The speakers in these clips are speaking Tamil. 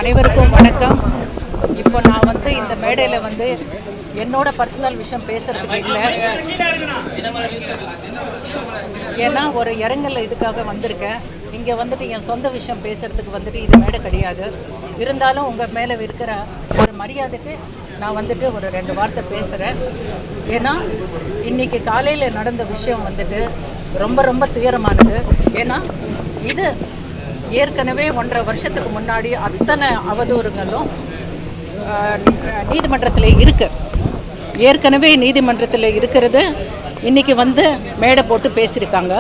அனைவருக்கும் வணக்கம். இப்போ நான் வந்து இந்த மேடையில் வந்து என்னோட பர்சனல் விஷயம் பேசுகிறதுக்கு இல்லை. ஏன்னா ஒரு இரங்கல் இதுக்காக வந்திருக்கேன். இங்கே வந்துட்டு என் சொந்த விஷயம் பேசுகிறதுக்கு வந்துட்டு இது மேடை கிடையாது. இருந்தாலும் உங்கள் மேலே இருக்கிற ஒரு மரியாதைக்கு நான் வந்துட்டு ஒரு 2 வார்த்தை பேசுகிறேன். ஏன்னா இன்றைக்கி காலையில் நடந்த விஷயம் வந்துட்டு ரொம்ப ரொம்ப துயரமானது. ஏன்னா இது ஏற்கனவே 1.5 வருஷத்துக்கு முன்னாடி அத்தனை அவதூறுகளும் நீதிமன்றத்தில் இருக்குது. ஏற்கனவே நீதிமன்றத்தில் இருக்கிறது இன்றைக்கி வந்து மேடை போட்டு பேசியிருக்காங்க.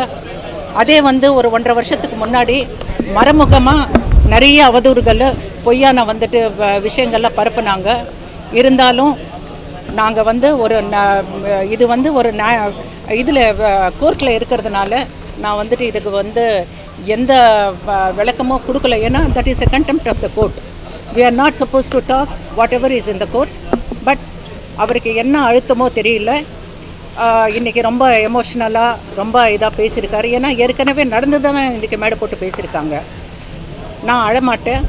அதே வந்து ஒரு 1.5 வருஷத்துக்கு முன்னாடி மறைமுகமாக நிறைய அவதூறுகள் பொய்யான வந்துட்டு விஷயங்கள்லாம் பரப்புனாங்க. இருந்தாலும் நாங்கள் வந்து ஒரு இது வந்து ஒரு இதில் கோர்ட்டில் இருக்கிறதுனால நான் வந்துட்டு இதுக்கு வந்து எந்த விளக்கமும் கொடுக்கல. ஏன்னா that is a contempt of the court. We are not supposed to talk whatever is in the court. But அவருக்கு என்ன அழுத்தமோ தெரியல. இன்றைக்கி ரொம்ப எமோஷ்னலாக ரொம்ப இதாக பேசியிருக்காரு. ஏன்னா ஏற்கனவே நடந்து தான் இன்றைக்கி மேடை போட்டு பேசியிருக்காங்க. நான் அழமாட்டேன்,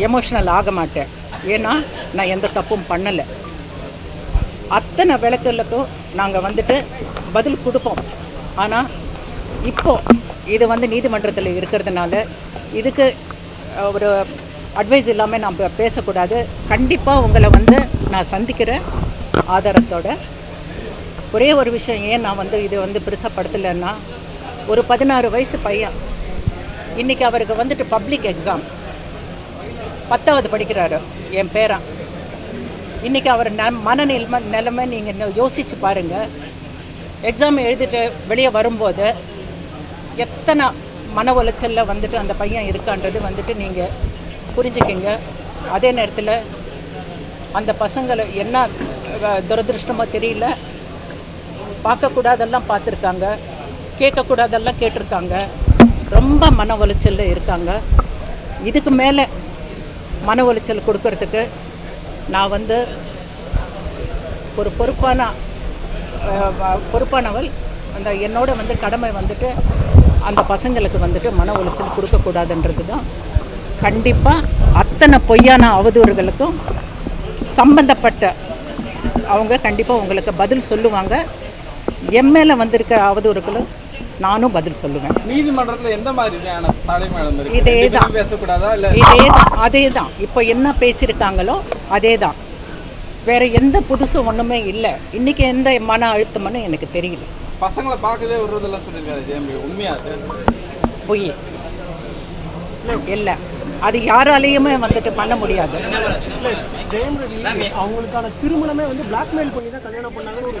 எமோஷ்னல் ஆக மாட்டேன். ஏன்னா நான் எந்த தப்பும் பண்ணலை. அத்தனை விளக்குகளுக்கும் நாங்கள் வந்துட்டு பதில் கொடுப்போம். ஆனால் இப்போது இது வந்து நீதிமன்றத்தில் இருக்கிறதுனால இதுக்கு ஒரு அட்வைஸ் இல்லாமல் நாம் பேசக்கூடாது. கண்டிப்பாக உங்களை வந்து நான் சந்திக்கிறேன் ஆதாரத்தோட. ஒரே ஒரு விஷயம், ஏன் நான் வந்து இது வந்து பெருசப்படுத்தலைன்னா, ஒரு 16 வயசு பையன் இன்றைக்கி அவருக்கு வந்துட்டு பப்ளிக் எக்ஸாம் 10வது படிக்கிறாரு. என் பேரன் இன்றைக்கி அவர் நிலைமை நீங்கள் யோசித்து பாருங்கள். எக்ஸாம் எழுதிட்டு வெளியே வரும்போது எத்தனை மன உளைச்சலில் வந்துட்டு அந்த பையன் இருக்கான்றது வந்துட்டு நீங்கள் புரிஞ்சுக்கிங்க. அதே நேரத்தில் அந்த பசங்களை என்ன துரதிருஷ்டமோ தெரியல, பார்க்கக்கூடாதெல்லாம் பார்த்துருக்காங்க, கேட்கக்கூடாதெல்லாம் கேட்டிருக்காங்க. ரொம்ப மன உளைச்சலில் இருக்காங்க. இதுக்கு மேலே மன உளைச்சல் கொடுக்கறதுக்கு நான் வந்து ஒரு பொறுப்பானவள். அந்த என்னோட வந்து கடமை வந்துட்டு அந்த பசங்களுக்கு வந்துட்டு மன உளைச்சல் கொடுக்கக்கூடாதுன்றது தான். கண்டிப்பாக அத்தனை பொய்யான அவதூறுகளுக்கும் சம்பந்தப்பட்ட அவங்க கண்டிப்பாக உங்களுக்கு பதில் சொல்லுவாங்க. என் மேலே வந்திருக்க அவதூறுகளும் நானும் பதில் சொல்லுவேன். நீதிமன்றத்தில் எந்த மாதிரியான அதே தான் இப்போ என்ன பேசியிருக்காங்களோ அதே தான். வேறு எந்த புதுசும் ஒன்றுமே இல்லை. இன்றைக்கி எந்த மன அழுத்தம்னு எனக்கு தெரியல. பசங்களை பார்க்கவே விடுறதெல்லாம் சொல்லியிருக்காரு ஜெயம்பி. உண்மையாக பொய் இல்லை. அது யாராலையுமே வந்துட்டு பண்ண முடியாது. ஜெயம்பி அவங்களுக்கான திருமணமே வந்து பிளாக்மெயில் பண்ணி தான் கல்யாணம் பண்ணாங்கன்னு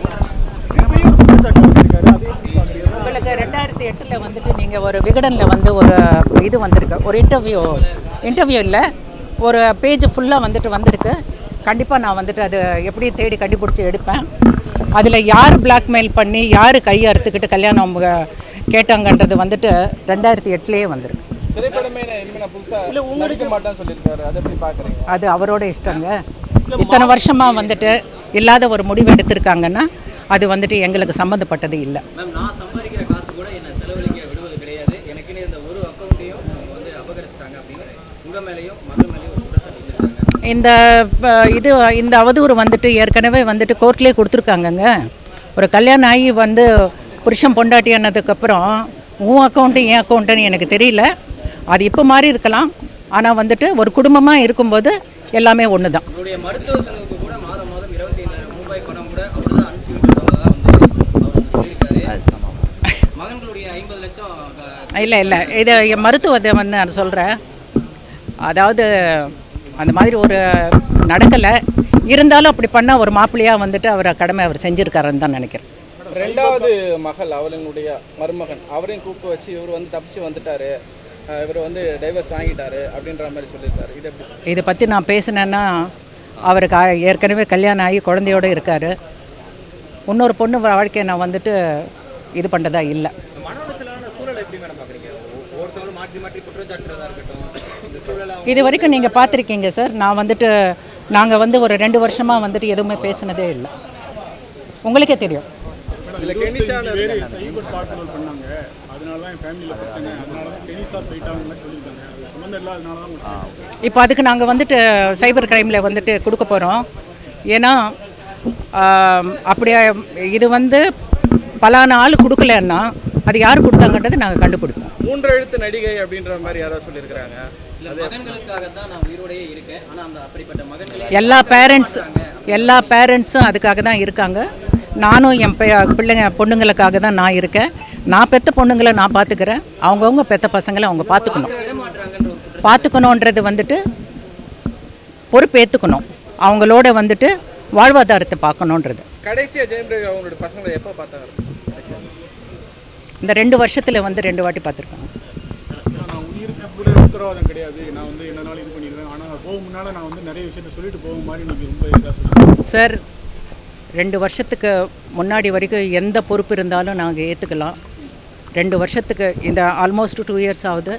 உங்களுக்கு 2008 வந்துட்டு நீங்கள் ஒரு விகடனில் வந்து ஒரு இது வந்திருக்கு, ஒரு இன்டர்வியூ இல்லை, ஒரு பேஜ் ஃபுல்லாக வந்துட்டு வந்திருக்கு. கண்டிப்பாக நான் வந்துட்டு அது எப்படி தேடி கண்டுபிடிச்சி எடுப்பேன். அதில் யார் பிளாக்மெயில் பண்ணி யார் கையை அறுத்துக்கிட்டு கல்யாணம் கேட்டாங்கன்றது வந்துட்டு 2008 வந்திருக்கு. அது அவரோட இஷ்டங்க. இத்தனை வருஷமாக வந்துட்டு இல்லாத ஒரு முடிவு எடுத்திருக்காங்கன்னா அது வந்துட்டு எங்களுக்கு சம்மந்தப்பட்டது இல்லை. இந்த அவதூறு வந்துட்டு ஏற்கனவே வந்துட்டு கோர்ட்லேயே கொடுத்துருக்காங்கங்க. ஒரு கல்யாணம் ஆகி வந்து புருஷன் பொண்டாட்டி ஆனதுக்கப்புறம் உன் அக்கௌண்ட்டு என் அக்கௌண்ட்டுன்னு எனக்கு தெரியல. அது இப்போ மாதிரி இருக்கலாம். ஆனால் வந்துட்டு ஒரு குடும்பமாக இருக்கும்போது எல்லாமே ஒன்று தான். இல்லை இதை என் மருத்துவத்தை வந்து நான் சொல்கிறேன். அதாவது அந்த மாதிரி ஒரு நடக்கலை. இருந்தாலும் அப்படி பண்ணால் ஒரு மாப்பிள்ளையாக வந்துட்டு அவர் கடமை அவர் செஞ்சுருக்காருன்னு தான் நினைக்கிறேன். 2வது மகள் அவளுடைய மருமகன் அவரையும் கூப்பிட்டு வச்சு இவர் வந்து தப்பிச்சு வந்துட்டாரு, இவர் வந்து டைவர்ஸ் வாங்கிட்டாரு அப்படின்ற மாதிரி சொல்லியிருக்காரு. இதை பற்றி நான் பேசினேன்னா அவருக்கு ஏற்கனவே கல்யாணம் ஆகி குழந்தையோடு இருக்கார். இன்னொரு பொண்ணு வாழ்க்கையை நான் வந்துட்டு இது பண்ணுறதா இல்லை. இது வரைக்கும் நீங்கள் பார்த்துருக்கீங்க சார். நான் வந்துட்டு நாங்கள் வந்து ஒரு 2 வருஷமாக வந்துட்டு எதுவுமே பேசினதே இல்லை. உங்களுக்கே தெரியும். அதனால தான் என் ஃபேமிலியில் பிரச்சனை, அதனால தான் டெனிஸாக போயிட்டாங்கன்னு சொல்லியிருக்காங்க. இப்போ அதுக்கு நாங்கள் வந்துட்டு சைபர் கிரைமில் வந்துட்டு கொடுக்க போகிறோம். ஏன்னா அப்படியே இது வந்து பலான ஆள் கொடுக்கலன்னா அது யார் கொடுத்தாங்கன்றது நாங்கள் கண்டுபிடிப்போம். 3 எழுத்து நடிகை அப்படின்ற மாதிரி யாராவது சொல்லியிருக்கிறாங்க. எல்லா பேரண்ட்ஸும் அதுக்காக தான் இருக்காங்க. நானும் என் பொண்ணுங்களுக்காக தான் நான் இருக்கேன். நான் பெற்ற பொண்ணுங்களை நான் பார்த்துக்கிறேன். அவங்கவுங்க பெற்ற பசங்களை அவங்க பார்த்துக்கணுன்றது வந்துட்டு பொறுப்பேற்றுக்கணும். அவங்களோட வந்துட்டு வாழ்வாதாரத்தை பார்க்கணுன்றது. கடைசியாக ஜெயம் ரவி அவங்களோட பசங்களை எப்போ பார்த்தாங்க? இந்த 2 வருஷத்தில் வந்து 2 வாட்டி பார்த்துருக்காங்க. நான் உயிருக்கு கூட உத்தரவாதம் கிடையாது, நான் வந்து என்னனாலும் இது பண்ணிடுவேன், ஆனால் போக முன்னால் நான் வந்து நிறைய விஷயத்த சொல்லிட்டு போகும் மாதிரி நீங்கள் ரொம்ப இதாக சொல்லுங்கள் சார். 2 வருஷத்துக்கு முன்னாடி வரைக்கும் எந்த பொறுப்பு இருந்தாலும் நாங்கள் ஏற்றுக்கலாம். 2 வருஷத்துக்கு இந்த ஆல்மோஸ்ட் 2 இயர்ஸ் ஆகுது.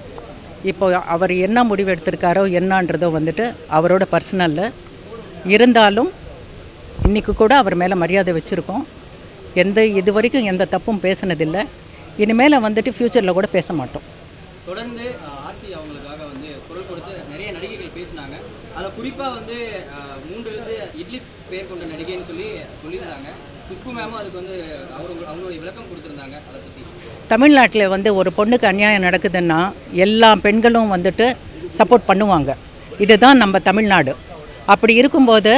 இப்போ அவர் என்ன முடிவு எடுத்திருக்காரோ என்னன்றதோ வந்துட்டு அவரோட பர்சனலில் இருந்தாலும் இன்றைக்கி கூட அவர் மேலே மரியாதை வச்சுருக்கோம். இது வரைக்கும் எந்த தப்பும் பேசினதில்லை. இனிமேல் வந்துட்டு ஃப்யூச்சரில் கூட பேச மாட்டோம். தொடர்ந்து ஆர்த்தி அவங்களுக்காக வந்து குரல் கொடுத்து நிறைய நடிகைகள் பேசினாங்க. அதில் குறிப்பாக வந்து 3 எழுத்து இட்லி பேர் கொண்ட நடிகைன்னு சொல்லியிருந்தாங்க. குஷ்பு மேமும் அதுக்கு வந்து அவங்களுடைய விளக்கம் கொடுத்துருந்தாங்க. அதை பற்றி தமிழ்நாட்டில் வந்து ஒரு பொண்ணுக்கு அநியாயம் நடக்குதுன்னா எல்லா பெண்களும் வந்துட்டு சப்போர்ட் பண்ணுவாங்க. இதுதான் நம்ம தமிழ்நாடு. அப்படி இருக்கும்போது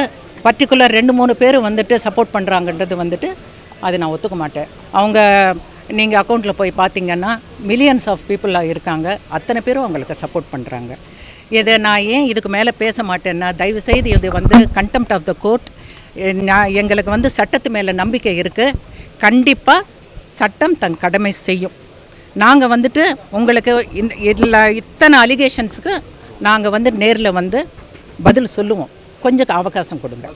பர்டிகுலர் 2-3 பேர் வந்துட்டு சப்போர்ட் பண்ணுறாங்கன்றது வந்துட்டு அது நான் ஒத்துக்க மாட்டேன். அவங்க நீங்கள் அக்கௌண்ட்டில் போய் பார்த்தீங்கன்னா மில்லியன்ஸ் ஆஃப் பீப்புளாக இருக்காங்க. அத்தனை பேரும் அவங்களுக்கு சப்போர்ட் பண்ணுறாங்க. இதை நான் ஏன் இதுக்கு மேலே பேச மாட்டேன்னா, தயவுசெய்து இது வந்து கண்டெம்ட் ஆஃப் த கோர்ட். எங்களுக்கு வந்து சட்டத்து மேலே நம்பிக்கை இருக்குது. கண்டிப்பாக சட்டம் தன் கடமை செய்யும். நாங்கள் வந்துட்டு உங்களுக்கு இத்தனை அலிகேஷன்ஸுக்கு நாங்கள் வந்து நேரில் வந்து பதில் சொல்லுவோம். கொஞ்சம் அவகாசம் கொடுங்க.